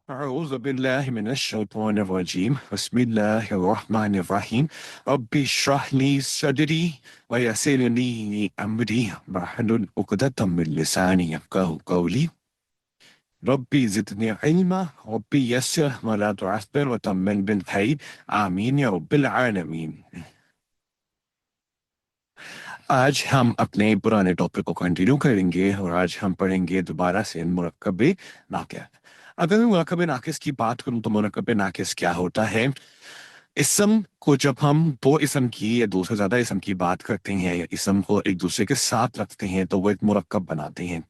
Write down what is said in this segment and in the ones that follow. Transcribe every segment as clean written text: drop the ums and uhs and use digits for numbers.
أعوذ بالله من الشيطان الرجيم بسم الله الرحمن الرحيم ربي اشرح لي صدري ويسر لي أمري واحلل عقدة من لساني يفقهوا قولي ربي زدني علما ربي يسر ولا تعسر وتمم بالخير آمين يا رب العالمين आज हम अपने पुराने टॉपिक को कंटिन्यू करेंगे और आज हम पढ़ेंगे दोबारा से मुरक्कब नाकिस। अगर मैं मुरक्कब नाकिस की बात करूं तो मुरक्कब नाकिस क्या होता है? इसम को जब हम दो इसम की या दो से ज्यादा इसम की बात करते हैं या इसम को एक दूसरे के साथ रखते हैं तो वो एक मुरक्कब बनाते हैं।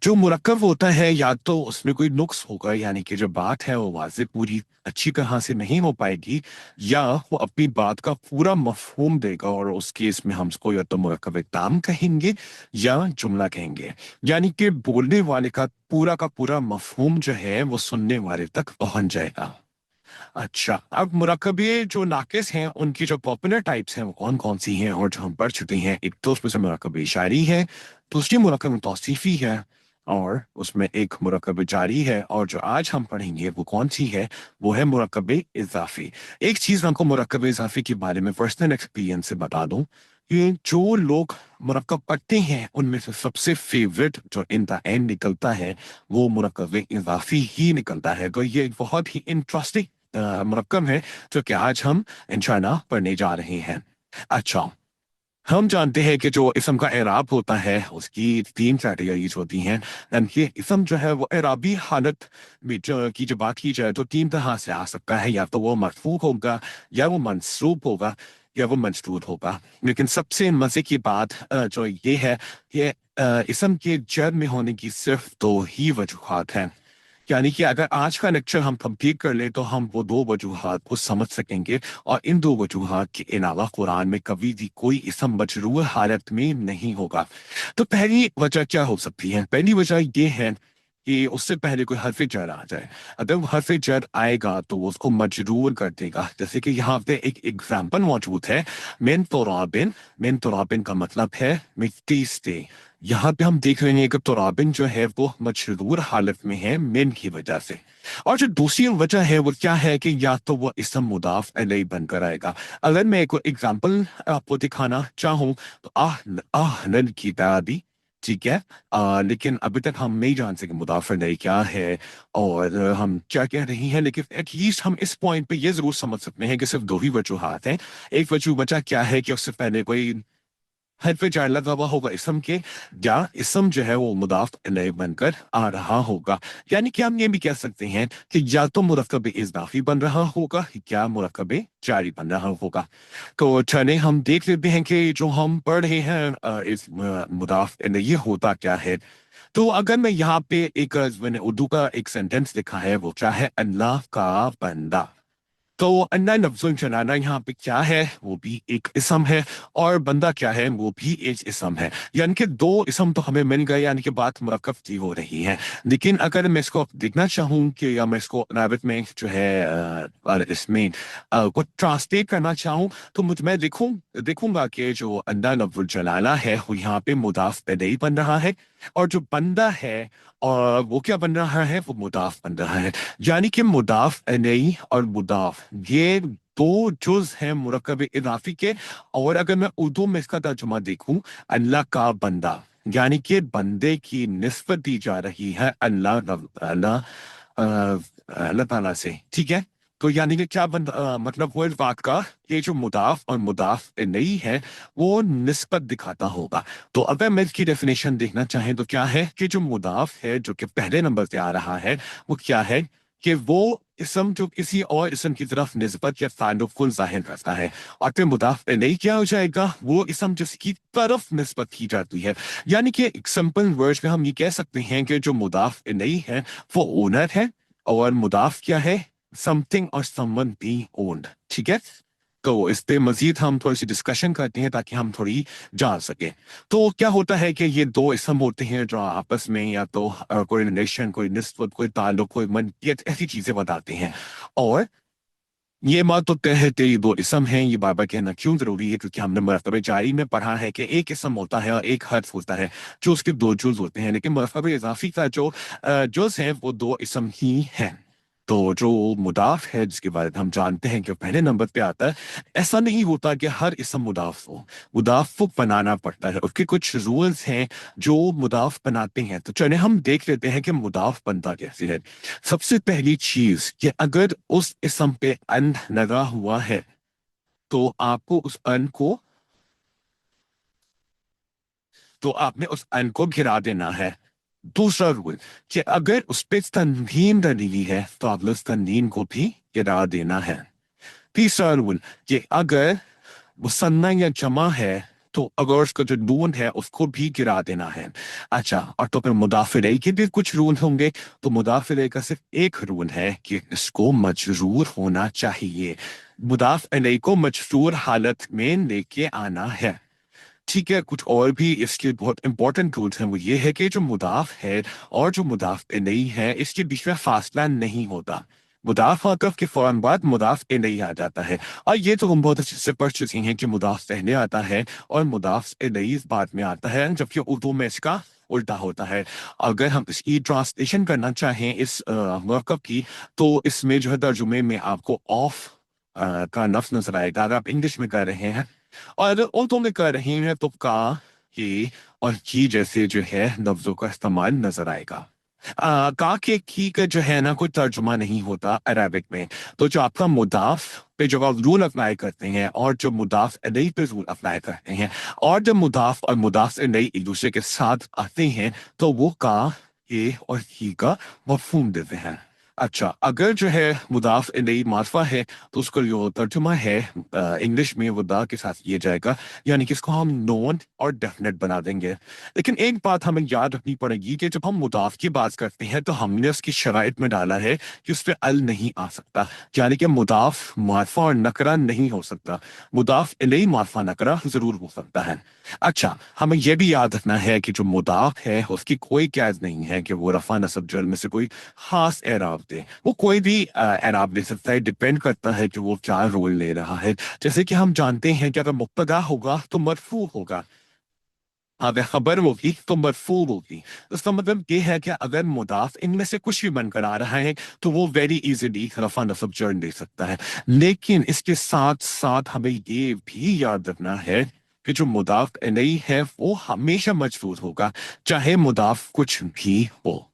जो मुरक्कब होता है या तो उसमें कोई नुक्स होगा, यानी कि जो बात है वो वाज़ेह पूरी अच्छी तरह से नहीं हो पाएगी, या वो अपनी बात का पूरा मफहूम देगा और उस केस में हम उसको या तो मुरक्कब ताम कहेंगे या जुमला कहेंगे, यानी कि बोलने वाले का पूरा मफहूम जो है वो सुनने वाले तक पहुंच जाएगा। अच्छा, अब मुरक्कबे जो नाकिस हैं उनकी जो पॉपुलर टाइप्स हैं वो कौन कौन सी हैं और जो हम पढ़ चुके हैं? एक तो उसमें से मुरक्कब शायरी है, दूसरी मुरक्कब तौसीफी है, और उसमें एक मुरक्कब जारी है, और जो आज हम पढ़ेंगे वो कौन सी है? वो है मुरक्कब इजाफी। एक चीज हमको मुरक्कब इजाफी के बारे में पर्सनल एक्सपीरियंस से बता दूं, ये जो लोग मुरक्कब पढ़ते हैं उनमें से सबसे फेवरेट जो इन द एंड निकलता है वो मुरक्कब इजाफी ही निकलता है। तो ये एक बहुत ही इंटरेस्टिंग मुरक्कब है जो कि आज हम इंशाल्लाह पढ़ने जा रहे हैं। अच्छा, हम जानते हैं कि जो इसम का एराब होता है उसकी तीन कैटेगरीज होती हैं। एंड ये इसम जो है वो एराबी हालत में जो बात की जाए तो तीन तरह से आ सकता है, या तो वो मरफू होगा, या वो मंसूब होगा, या वो मंसूब होगा। लेकिन सबसे मजे की बात जो ये है कि इसम के जर में होने की सिर्फ दो ही वजूहात हैं, यानी कि अगर आज का लेक्चर हम कंप्लीट कर ले तो हम वो दो वजूहात को समझ सकेंगे, और इन दो वजूहात के अलावा कुरान में कभी भी कोई इसम मजरूर हालत में नहीं होगा। तो पहली वजह क्या हो सकती है? पहली वजह ये है कि उससे पहले कोई हरफ जर आ जाए। अगर वो हरफ जर आएगा तो वो उसको मजरूर कर देगा। जैसे कि यहाँ पे एक एग्जाम्पल मौजूद है, मिन तुराबिन का मतलब है मिट्टी से। यहाँ पे हम देख रहे हैं कि तुराबिन जो है वो मजरूर हालत में है मिन की वजह से। और जो दूसरी वजह है वो क्या है कि या तो वो इसम मुदाफ अलैह बनकर आएगा। अगर मैं एक एग्जाम्पल आपको दिखाना चाहूँ तो आह नल की दादी, ठीक है। लेकिन अभी तक हम नहीं जान सके मुदाफ अलैह क्या है और हम क्या कह रहे हैं, लेकिन एटलीस्ट हम इस पॉइंट पे ये जरूर समझ सकते हैं कि सिर्फ दो ही वजूहात हैं। एक वजह क्या है कि उससे पहले कोई हरफ जार लगा हुआ होगा इसम के, या इसम जो है वो मुदाफ अलैह बनकर आ रहा होगा। यानी कि हम ये भी कह सकते हैं कि या तो मुरक्कब इज़ाफ़ी बन रहा होगा या मुरक्कब जारी बन रहा होगा। तो चले हम देख लेते हैं कि जो हम पढ़ रहे हैं इस मुदाफ अलैह ये होता क्या है। तो अगर मैं यहाँ पे एक मैंने उर्दू का एक सेंटेंस लिखा है, वो क्या है? अल्लाह का बंदा। तो अन्ना लफ्ज़ुल जलाला यहाँ पे क्या है? वो भी एक इसम है, और बंदा क्या है? वो भी एक इसम है। यानी कि दो इसम तो हमें मिल गए, यानी कि बात मुरक्कब की हो रही है। लेकिन अगर मैं इसको देखना चाहूँ कि या मैं इसको अरबिक में जो है इसमें को ट्रांसलेट करना चाहूँ तो मैं देखूंगा कि जो अन्ना लफ्ज़ुल जलाला है वो यहाँ पे मुदाफ अलैह बन रहा है, और जो बंदा है और वो क्या बन रहा है? वो मुदाफ बन रहा है। यानी कि मुदाफ अलैह और मुदाफ ये दो जुज हैं मुरक्कब इजाफी के। और अगर मैं उर्दू में इसका तर्जुमा देखूं, अल्लाह का बंदा, यानी कि बंदे की निस्बत दी जा रही है अल्लाह अल्लाह अल्लाह ताला से, ठीक है। तो यानी कि क्या मतलब वो इस बात का ये जो मुदाफ और मुदाफ नहीं है वो निस्बत दिखाता होगा। तो अगर मैं इसकी डेफिनेशन देखना चाहें तो क्या है कि जो मुदाफ है जो कि पहले नंबर पे आ रहा है वो क्या है कि वो इसम जो किसी और इसम की तरफ निस्बत या ताल्लुक को जाहिर करता है। और फिर मुदाफ नहीं क्या हो जाएगा? वो इसम जिसकी तरफ निस्बत की जाती है। यानी कि एक सिंपल वर्ड्स में हम ये कह सकते हैं कि जो मुदाफ नहीं है वो ओनर है, और मुदाफ क्या है? समथिंग और समवन बी ओन्ड, ठीक है। तो इस पे मजीद हम थोड़ी सी डिस्कशन करते हैं ताकि हम थोड़ी जान सके। तो क्या होता है कि ये दो इसम होते हैं जो आपस में या तो कोई रिलेशन, कोई निस्बत, कोई ताल्लुक, कोई मनकियत ऐसी चीजें बताते हैं। और ये बात तो तय है तेरी दो इसम हैं, ये बार बार कहना क्यों जरूरी है? क्योंकि हमने मरतबे जारी में पढ़ा है कि एक इसम होता है और एक हर्फ होता है जो उसके दो जुज होते हैं, लेकिन मरतबे इजाफी का जो जुज है वो दो इसम ही है। तो जो मुदाफ है जिसके बारे में हम जानते हैं कि पहले नंबर पे आता है, ऐसा नहीं होता कि हर इसम मुदाफ हो। मुदाफ को बनाना पड़ता है, उसके कुछ रूल्स हैं जो मुदाफ बनाते हैं। तो चलिए हम देख लेते हैं कि मुदाफ बनता कैसे है। सबसे पहली चीज कि अगर उस इसम पे अन लगा हुआ है तो आपको उस अन को तो आपने उस अन को गिरा देना है। दूसरा रूल कि अगर उस पे तनवीन डली हुई है तो आपने उस तनवीन को भी गिरा देना है। तीसरा रूल कि अगर मुसन्ना या जमा है तो अगर उसका जो नून है उसको भी गिरा देना है। अच्छा, और तो फिर मुदाफिले के भी कुछ रूल होंगे। तो मुदाफिले का सिर्फ एक रूल है कि इसको मजरूर होना चाहिए। मुदाफ अलैह को मजरूर हालत में लेके आना है। ठीक है, कुछ और भी इसके बहुत इंपॉर्टेंट रूल्स हैं। वो ये है कि जो मुदाफ है और जो मुदाफ नहीं है इसके बीच में फासला नहीं होता। मुदाफ आतफ के फौरन बाद मुदाफ नहीं आ जाता है। और ये तो हम बहुत अच्छे से पढ़ चुके हैं कि मुदाफ पहले आता है और मुदाफ नहीं बाद में आता है, जबकि उर्दू में इसका उल्टा होता है। अगर हम इसकी ट्रांसलेशन करना चाहें इस मरकब की, तो इसमें जो है तर्जुमे में आपको ऑफ का लफ्ज नजर आएगा। अगर आप इंग्लिश में कर रहे हैं और अगर उर्दू में कर रहे हैं तो का, ही और की जैसे जो है लफ्जों का इस्तेमाल नजर आएगा। का के की का जो है ना कोई तर्जुमा नहीं होता अरबिक में। तो जो आपका मुदाफ पे जो आप रूल अप्लाई करते हैं और जो मुदाफ अलैह पे रूल अप्लाई करते हैं, और जब मुदाफ और मुदाफ अलैह एक दूसरे के साथ आते हैं तो वो का, ये और ही का मफहूम देते हैं। अच्छा, अगर जो है मुदाफ इलैह मार्फा है तो उसका जो तर्जुमा है इंग्लिश में वो दा के साथ किया जाएगा, यानी कि इसको हम नोन और डेफिनेट बना देंगे। लेकिन एक बात हमें याद रखनी पड़ेगी कि जब हम मुदाफ की बात करते हैं तो हमने उसकी शराइत में डाला है कि उस पर अल नहीं आ सकता, यानी कि मुदाफ मार्फा और नकरा नहीं हो सकता। मुदाफ इलैह मार्फा नकरा जरूर हो सकता है। अच्छा, हमें यह भी याद रखना है कि जो मुदाफ है उसकी कोई कैद नहीं है कि वो रफा नसब जर में से कोई खास एराब दे। वो कोई भी एराब दे सकता है, डिपेंड करता है कि वो क्या रोल ले रहा है। जैसे कि हम जानते हैं कि अगर मुब्तदा होगा तो मरफू होगा, अगर खबर होगी तो मरफू होगी। इसका मतलब ये है कि अगर मुदाफ इनमें से कुछ भी बनकर आ रहा है तो वो वेरी इजीली रफा नसब जर दे सकता है। लेकिन इसके साथ साथ हमें ये भी याद रखना है कि जो मुदाफ नहीं है वो हमेशा मजबूत होगा, चाहे मुदाफ कुछ भी हो।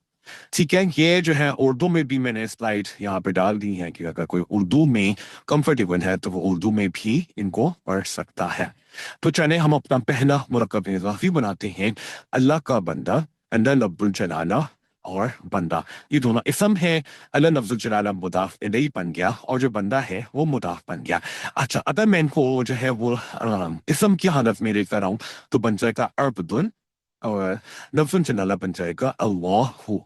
ठीक है, ये जो है उर्दू में भी मैंने स्लाइड यहाँ पे डाल दी है कि अगर कोई उर्दू में कंफर्टेबल है तो वो उर्दू में भी इनको पढ़ सकता है। तो चले हम अपना पहला मुरक्कब इजाफी बनाते हैं। अल्लाह का बंदा, अल्लाह लफ्जुल जलाला और बंदा, ये दोनों इसम है। अल्लाह लफ्जुल जलाला मुदाफ इलैह बन गया और जो बंदा है वो मुदाफ बन गया। अच्छा, अगर मैं इनको जो है वो इसम की हालत में लेकर आऊं तो बन जाएगा अरबदुन, और लफ्जुल जलाला बन जाएगा अल्लाह।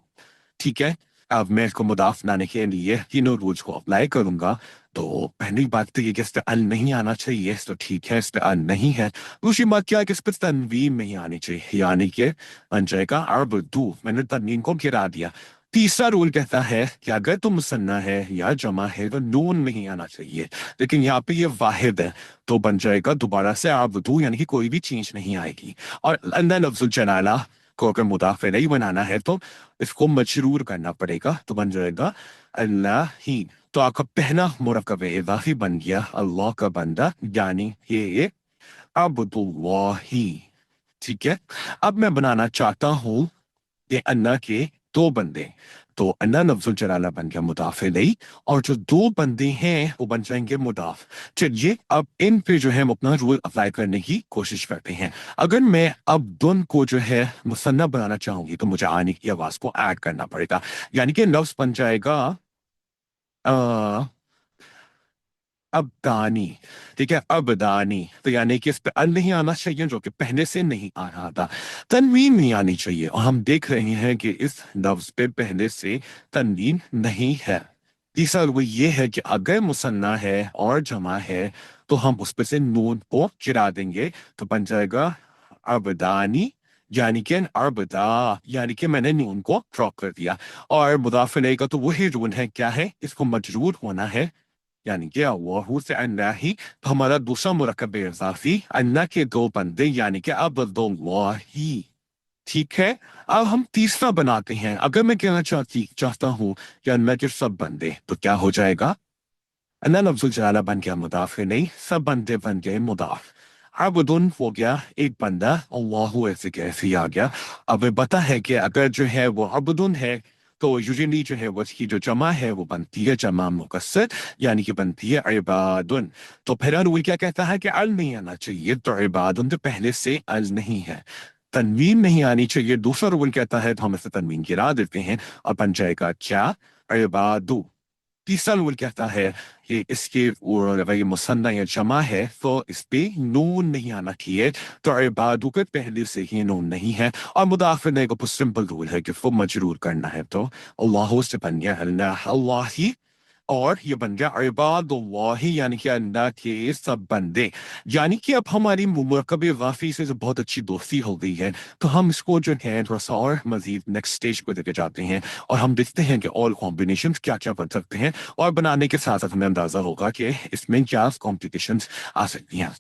ठीक है, अब मैं इसको मुदाफ बनाने के लिए तीनों रूल्स को अप्लाई करूंगा। तो पहली बात तो ये कि इस पे अन नहीं आना चाहिए, तो ठीक है इस पे अन नहीं है। दूसरी बात क्या है कि इस पे तनवीन नहीं आनी चाहिए, यानी कि बन जाएगा अरबदू, मैंने तनवीन को गिरा दिया। तीसरा रूल कहता है कि अगर तो मुसन्ना है या जमा है तो नून नहीं आना चाहिए, लेकिन यहाँ पे ये वाहिद है तो बन जाएगा दोबारा से अरबदू, यानी कि कोई भी चीज नहीं आएगी। और अंदर लफ्जुल जलाला को अगर मुदाफ नहीं बनाना है तो इसको मजरूर करना पड़ेगा, तो बन जाएगा अल्लाह ही। तो आपका पहला मुरक्कब इजाफी बन गया अल्लाह का बंदा, यानी ये अब्दुल्लाही। ठीक है, अब मैं बनाना चाहता हूं कि अल्लाह के दो बंदे। तो अल्लाह लफ्जुल जलाला बन गया मुदाफ इलैह और जो दो बंदे हैं वो बन जाएंगे मुदाफ। चलिए अब इन पे जो है हम अपना रूल अप्लाई करने की कोशिश करते हैं। अगर मैं अब दुन को जो है मुसन्ना बनाना चाहूंगी तो मुझे आने की आवाज को ऐड करना पड़ेगा, यानी कि लफ्ज बन जाएगा अबदानी। ठीक है, अबदानी, तो यानी कि इस पे अल नहीं आना चाहिए जो कि पहले से नहीं आ रहा था। तनवीन नहीं आनी चाहिए और हम देख रहे हैं कि इस लफ्ज पे पहले से तनवीन नहीं है। तीसरा वो ये है कि अगर मुसन्ना है और जमा है तो हम उस पे से नून को गिरा देंगे, तो बन जाएगा अबदानी, यानी कि अरबदा, यानी कि मैंने नून को ड्रॉप कर दिया। और मुदाफ इलैह का तो वही रूल है, क्या है, इसको मजरूर होना है, यानी कि अल्लाह से अन्ना ही। तो हमारा दूसरा मुरक्कब इजाफी अल्लाह के दो बंदे, यानी कि अब्दुल्लाही। ठीक है। अब हम तीसरा बनाते हैं। अगर मैं कहना चाहता हूँ कि अनमैच्ड सब बंदे, तो क्या हो जाएगा? अल्लाह लफ्जुल जलाला बन गया मुदाफ नहीं, सब बंदे बन गए मुदाफ। अबुदुन हो गया एक बंदा, अल्लाहु ऐसे कैसे ही आ गया। अब हमें पता है कि अगर जो है वो अबुदुन है, तो यूजुअली जो है वो उसकी जो जमा है वो बनती है जमा मुकस्सर, यानी कि बनती है इबादुन। तो पहला रूल क्या कहता है कि अल नहीं आना चाहिए, तो इबादुन तो पहले से अल नहीं है, तनवीन नहीं आनी चाहिए। दूसरा रूल कहता है तो हम इसे तनवीन गिरा देते हैं और बन जाएगा क्या? इबादु। तीसरा रूल कहता है कि इसके और अगर ये मुसन्ना या जमा है तो इस पे नून नहीं आना चाहिए, तो इबादु के पहले से ही नून नहीं है। और मुदाफ करने का सिंपल रूल है कि वो मजरूर करना है, तो अल्लाह से बन गया अल्लाह, अल्लाह ही, और ये बन गया इबादुल्लाह, यानी कि अल्लाह के सब बंदे। यानी कि अब हमारी मुमरकब वाफी से जो बहुत अच्छी दोस्ती हो गई है, तो हम इसको जो है थोड़ा सा और मजीद नेक्स्ट स्टेज को लेके जाते हैं, और हम देखते हैं कि और कॉम्बिनेशन क्या क्या बन सकते हैं, और बनाने के साथ साथ हमें अंदाजा होगा कि इसमें क्या कॉम्प्लिकेशन आ सकती हैं।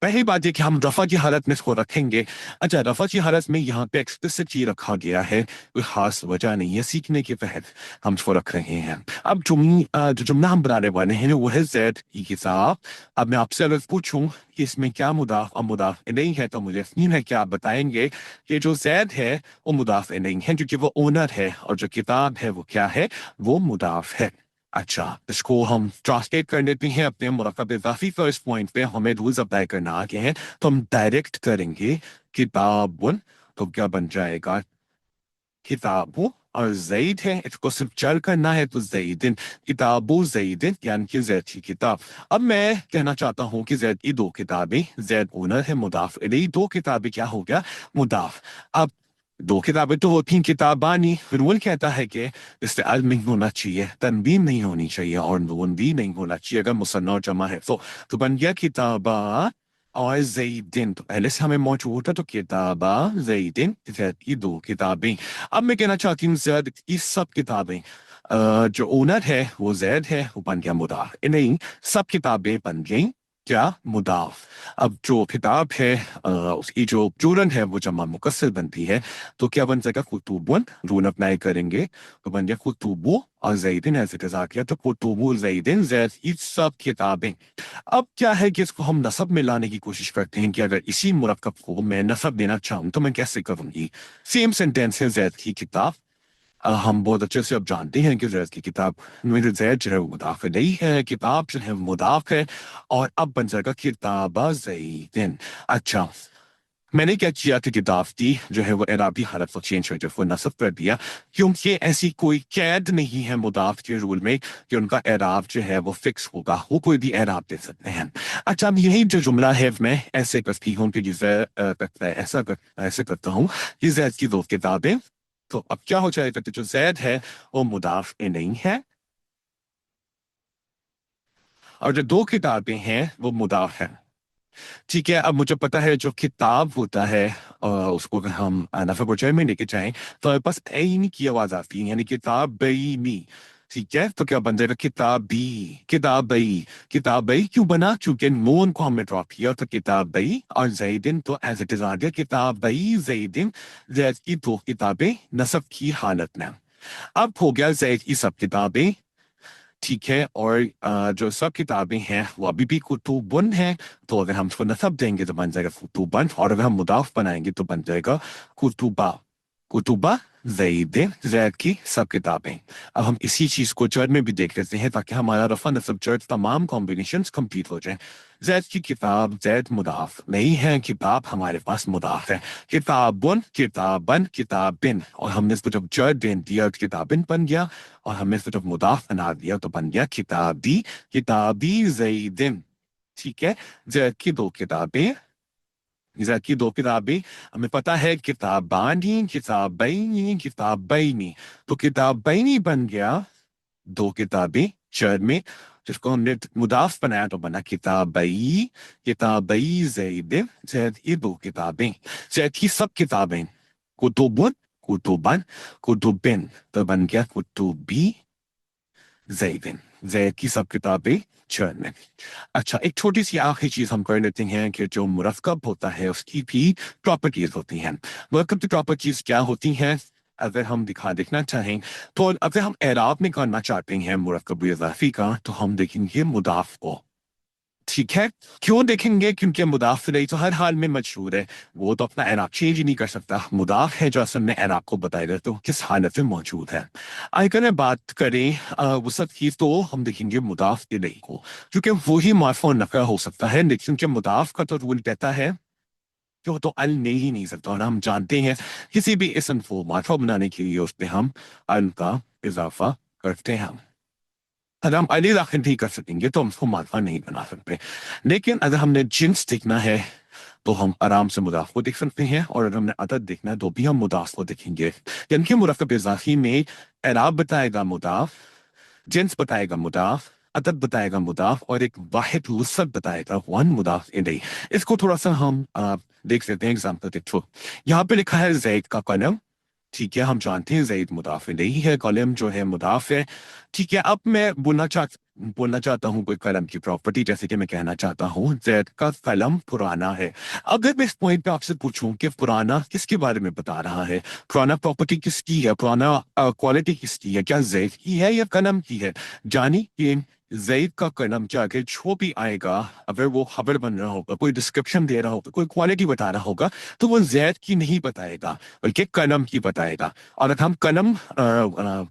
पहली बात है कि हम रफा की हालत में इसको रखेंगे। अच्छा, रफा की हालत में यहाँ पे एक्सप्लिसिट ये रखा गया है, कोई खास वजह नहीं है, सीखने के तहत हम इसको रख रहे हैं। अब जो जुमला हम बनाने वाले हैं वो है जैद की किताब। अब मैं आपसे अगर पूछूं कि इसमें क्या मुदाफ और मुदाफ नहीं है, तो मुझे यकीन है कि आप बताएंगे कि जो जैद है वो मुदाफ नहीं है, क्योंकि वो ओनर है, और जो किताब है वो क्या है? वो मुदाफ है। अच्छा, इसको हम ट्रांसलेट कर लेते हैं अपने मुरक्कब इजाफी फर्स्ट पॉइंट पे हमें रूल्स अप्लाई करना आगे हैं, तो हम डायरेक्ट करेंगे किताबुन। तो क्या बन जाएगा? किताबु, और जईद है, इसको सिर्फ चल करना है, तो जईदिन, किताबु जईदिन, यानी कि जैद की किताब। अब मैं कहना चाहता हूँ कि जैद की दो किताबें, जैद ओनर है, मुदाफ इलैही, दो किताबें क्या हो गया? मुदाफ। अब दो किताबें तो होती हैं किताबानी, फिर वो कहता है कि इससे अल नहीं होना चाहिए, तनवीन नहीं होनी चाहिए, और नून भी नहीं होना चाहिए अगर मुसन्ना और जमा है, तो बन गया किताबा और जईदिन। तो पहले से हमें मौजूद है, तो किताबा जईदिन, जैद की दो किताबें। अब मैं कहना चाहती हूँ जैद की सब किताबें। जो ओनर है वो जैद है, वो बन गया मुदाफ नहीं, सब किताबें बन गई क्या? मुदाफ। अब जो किताब है उसकी जो चूरन है वो जमा मुकस्सर बनती है, तो क्या बन जाएगा? कुतुबुन, रूल अप्लाई करेंगे तो बन गया कुतुबु, और जैदिन ऐसे तजा किया तो कुतुबु जैदिन, जैद की सब किताबें। अब क्या है कि इसको हम नसब में लाने की कोशिश करते हैं कि अगर इसी मुरक्कब को मैं नसब देना चाहूँ तो मैं कैसे करूंगी? सेम सेंटेंस है, जैद की किताब। हम बहुत अच्छे से अब जानते हैं कि जैद की किताब में जैद जो है वो मुदाफ नहीं है, किताब जो है वो मुदाफ है, और अब बन जाएगा किताबा जैदिन। अच्छा, मैंने क्या किया कि किताब की जो है वो एराबी हालत को चेंज करके वो नसब कर दिया, क्योंकि ऐसी कोई कैद नहीं है मुदाफ के रूल में कि उनका एराब जो है वो फिक्स होगा, वो कोई भी एराब दे सकते हैं। अच्छा, अब यही जो जुमला है मैं ऐसे करती हूँ कि ऐसे करता हूँ कि जैद की दो किताबें। तो अब क्या हो जाएगा कि जो जैद है वो मुदाफ नहीं है, और जो दो किताबें हैं वो मुदाफ है। ठीक है, अब मुझे पता है जो किताब होता है उसको अगर हम नफे बुझे में लेके जाएं, तो हमारे पास ऐन की आवाज आती है, यानी किताब बई मी। ठीक है, तो क्या बन जाएगा? किताबी, किताबई। किताबई क्यों बना? क्योंकि नून को हमने ड्रॉप किया, तो किताबई, और जैदिन तो एज इट इज आ गया किताबई जैदिन, जैद की दो किताबें नसब की हालत में। अब हो गया जैद की सब किताबें। ठीक है, और जो सब किताबें हैं वो अभी भी कुतुबुन है, तो अगर हम उसको नसब देंगे तो बन जाएगा कुतुबन, और अगर हम मुदाफ बनाएंगे तो बन जाएगा कुतुबा। कुतुबा जैद, जैद की सब किताबें। अब हम इसी चीज को जड़ में भी देख लेते हैं, ताकि हमारा रफा नसब जड़ तमाम कॉम्बिनेशन कंप्लीट हो जाए। जैद की किताब, जैद मुदाफ नहीं है, किताब हमारे पास मुदाफ है। किताबुन, किताबन, किताबिन, और हमने इसको जब जड़ दे दिया तो किताबिन बन गया, और हमने इसको जब मुदाफ बना दिया तो बन गया किताबी, किताबी जैदिन। ठीक है, जैद की दो किताबें, जैद की दो किताबें। हमें पता है किताबानी, किताबैनी, किताबैनी, तो किताबैनी बन गया दो किताबें जड़ में, जिसको हमने मुदाफ बनाया तो बना किताबई, किताबई जैद, जैद की दो किताबें, जैद की सब किताबें। कुतुबुन, कुतुबन, कुतुबिन, तो बन गया कुतुबी जैदिन। زید کی سب کتابیں چرن میں. اچھا ایک چھوٹی سی آخری چیز ہم کر لیتے ہیں کہ جو مرکب ہوتا ہے اس کی بھی پراپرٹیز ہوتی ہیں. مرکب کی پراپرٹیز کیا ہوتی ہیں اگر ہم دیکھنا چاہیں تو اگر ہم اعراب میں کرنا چاہتے ہیں مرکب اضافی کا تو ہم دیکھیں گے مضاف کو. ٹھیک ہے کیوں دیکھیں گے کیونکہ مضاف الیہ تو ہر حال میں مشہور ہے, وہ تو اپنا اعراب چینج ہی نہیں کر سکتا. مضاف ہے جو اصل میں اعراب کو بتائے گا تو کس حالت میں موجود ہے. اگر بات کریں وسط کی تو ہم دیکھیں گے مضاف الیہ کو, کیونکہ وہی معرفہ و نفع ہو سکتا ہے, لیکن کہ مضاف کا تو رول کہتا ہے کہ وہ تو ال نہیں ہی نہیں سکتا. اور ہم جانتے ہیں کسی بھی اسم کو معرفہ بنانے کے لیے اس پہ ہم ال کا اضافہ کرتے ہیں. اگر ہم علی داخل نہیں کر سکیں گے تو ہم اس کو معرفہ نہیں بنا سکتے. لیکن اگر ہم نے جنس دیکھنا ہے تو ہم آرام سے مضاف کو دیکھ سکتے ہیں, اور اگر ہم نے عدد دیکھنا ہے تو بھی ہم مضاف کو دیکھیں گے. یعنی کہ مرکب اضافی میں اعراب بتائے گا مضاف, جنس بتائے گا مضاف, عدد بتائے گا مضاف, اور ایک واحد وسط بتائے گا ون مضاف الیہ. اس کو تھوڑا سا ہم دیکھ لیتے ہیں ایگزامپل کے تھرو. یہاں پہ لکھا ہے زید کا قلم. ٹھیک ہے ہم جانتے ہیں زید مضاف الیہ ہے, قلم جو ہے مضاف ہے. ٹھیک ہے اب میں بولنا چاہتا ہوں کوئی قلم کی پراپرٹی, جیسے کہ میں کہنا چاہتا ہوں زید کا قلم پرانا ہے. اگر میں اس پوائنٹ پہ آپ سے پوچھوں کہ پرانا کس کے بارے میں بتا رہا ہے, پرانا پراپرٹی کس کی ہے, پرانا کوالٹی کس کی ہے, کیا زید کی ہے یا قلم کی ہے؟ جانی کہ زید کا قلم جا کے جو بھی آئے گا اگر وہ خبر بن رہا ہوگا, کوئی ڈسکرپشن دے رہا ہوگا, کوئی کوالٹی بتا رہا ہوگا, تو وہ زید کی نہیں بتائے گا بلکہ قلم کی بتائے گا. اور اگر ہم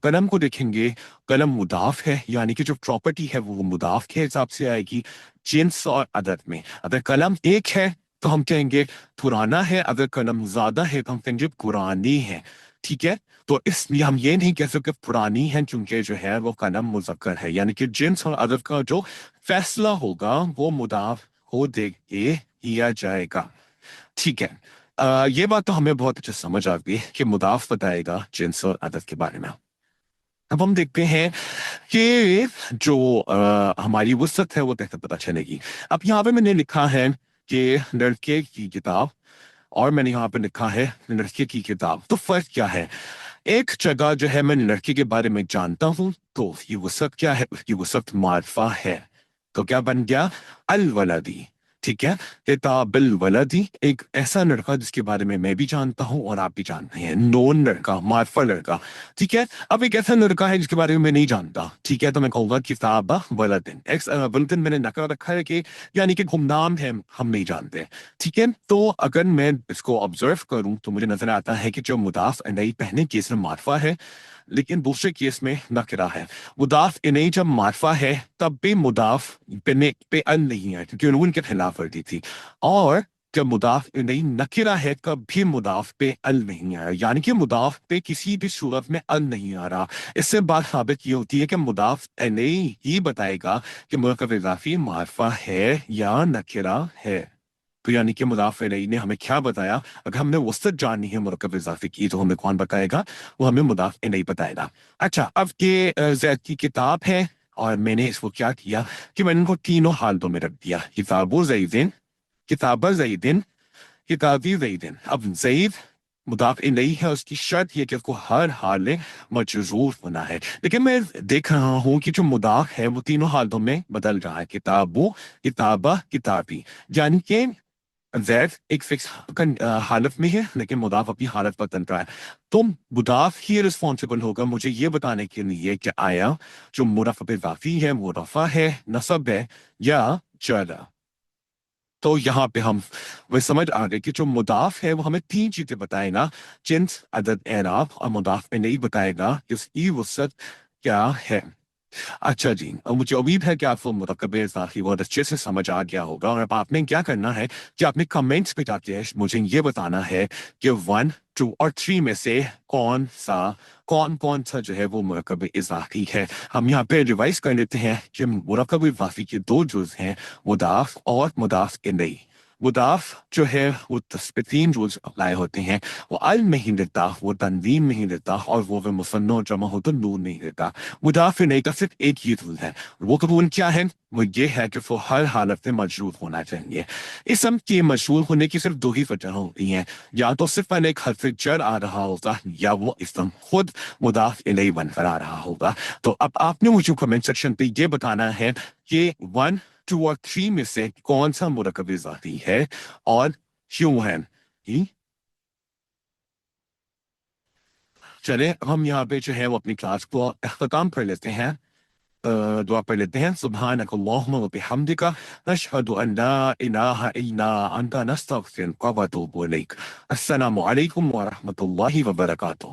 قلم کو دیکھیں گے, قلم مضاف ہے یعنی کہ جو پراپرٹی ہے وہ مضاف کے حساب سے آئے گی جنس اور عدد میں. اگر قلم ایک ہے تو ہم کہیں گے پرانا ہے, اگر قلم زیادہ ہے تو ہم کہیں گے پرانی ہے. ٹھیک ہے تو اس لیے ہم یہ نہیں کہہ سکتے پرانی ہے چونکہ جو ہے وہ قلم مذکر ہے, یعنی کہ جنس اور عدد کا جو فیصلہ ہوگا وہ مضاف کو دیکھ کے کیا جائے گا. ٹھیک ہے یہ بات تو ہمیں بہت اچھا سمجھ آ گئی کہ مضاف بتائے گا جنس اور عدد کے بارے میں. اب ہم دیکھتے ہیں کہ جو ہماری وسعت ہے وہ کیسے پتہ چلے گی. اب یہاں پہ میں نے لکھا ہے کہ لڑکے کی کتاب, اور میں نے یہاں پہ لکھا ہے لڑکے کی کتاب. تو فرق کیا ہے؟ ایک جگہ جو ہے میں لڑکے کے بارے میں جانتا ہوں تو یہ وسعت کیا ہے, اس کی وسعت معرفہ ہے. تو کیا بن گیا الولدی. ٹھیک ہے کتاب الولدی, ایک ایسا لڑکا جس کے بارے میں بھی جانتا ہوں اور آپ بھی جانتے ہیں, نون لڑکا, معرفہ لڑکا. ٹھیک ہے اب ایک ایسا لڑکا ہے جس کے بارے میں نہیں جانتا, ٹھیک ہے تو میں کہوں گا کتاب ولدن. ولدن میں نے نکرہ رکھا ہے کہ یعنی کہ گمنام ہے, ہم نہیں جانتے. ٹھیک ہے تو اگر میں اس کو آبزرو کروں تو مجھے نظر آتا ہے کہ جو مضاف الیہ پہلے کیس میں معرفہ ہے لیکن دوسرے کیس میں نکرہ ہے. مضاف الیہ جب معرفہ ہے تب بھی مضاف پہ ال نہیں ہے کیونکہ نون کے خلاف ورزی تھی, اور جب مضاف الیہ نکرہ ہے کب بھی مضاف پہ ال نہیں آیا, یعنی کہ مضاف پہ کسی بھی صورت میں ال نہیں آ رہا. اس سے بات ثابت یہ ہوتی ہے کہ مضاف الیہ ہی بتائے گا کہ مرکب اضافی معرفہ ہے یا نکرہ ہے. تو یعنی کہ مضاف الیہ نے ہمیں کیا بتایا؟ اگر ہم نے وسعت جاننی ہے مرکب اضافی کی تو ہمیں کون بتائے گا؟ وہ ہمیں مضاف الیہ بتائے گا. اچھا اب کہ زید کی کتاب ہے اور میں نے اس کو کیا کیا کہ میں نے ان کو تینوں حالتوں میں رکھ دیا, کتاب زیدن, کتاب زیدن, کتابی زیدن. اب زید مضاف الیہ ہے, اس کی شرط یہ کہ اس کو ہر حال میں مجرور ہونا ہے. لیکن میں دیکھ رہا ہوں کہ جو مضاف ہے وہ تینوں حالتوں میں بدل رہا ہے, کتابو, کتابہ, کتابی. یعنی کہ زید ایک فکس حالت میں ہے لیکن مضاف اپنی حالت بدل رہا ہے. تو مضاف ہی رسپانسبل ہوگا مجھے یہ بتانے کے لیے کہ آیا جو مرکب اضافی ہے وہ رفع ہے, نصب ہے یا جر. تو یہاں پہ ہم وہ سمجھ آ گئے کہ جو مضاف ہے وہ ہمیں تین چیزیں بتائے گا, جنس, عدد, اعراب, اور مضاف میں نہیں بتائے گا کہ اس کی وسعت کیا ہے. اچھا جی, مجھے امید ہے کہ آپ کو مرکب اضافی بہت اچھے سے سمجھ آ گیا ہوگا, اور اب آپ نے کیا کرنا ہے کہ آپ نے کمنٹس پہ جا کے مجھے یہ بتانا ہے کہ 1, 2 اور 3 میں سے کون سا جو ہے وہ مرکب اضافی ہے. ہم یہاں پہ ریوائز کر لیتے ہیں کہ مرکب اضافی کے دو جز ہیں, مضاف اور مضاف الیہ. مضاف جو ہے وہ تین رولز اپلائی ہوتے ہیں. وہ ال نہیں دیتا, وہ تنوین نہیں دیتا, اور وہ مثنى جمع ہو تو نون نہیں دیتا. مضاف الیہ کا صرف ایک ہی رول ہے. وہ قانون کیا ہے؟ وہ یہ ہے کہ وہ ہر حالت میں مجرور ہونا چاہیے. اسم کے مجرور ہونے کی صرف دو ہی وجہ ہوتی ہیں, یا تو صرف پہلے ایک حرف جر آ رہا ہوگا, یا وہ اسم خود مضاف الیہ بن کر آ رہا ہوگا. تو اب آپ نے مجھے کمنٹ سیکشن پہ یہ بتانا ہے کہ 1 2 اور 3 میں سے کون سا مرکب اضافی ہے اور کیوں ہے. ہی چلے ہم یہاں پہ جو ہے وہ اپنی کلاس کو اختتام کر لیتے ہیں. دعا پڑھ لیتے ہیں. سبحانک اللہم و بحمدک نشہد ان لا الہ الا انت نستغفرک و نتوب الیک. السلام علیکم ورحمۃ اللہ وبرکاتہ.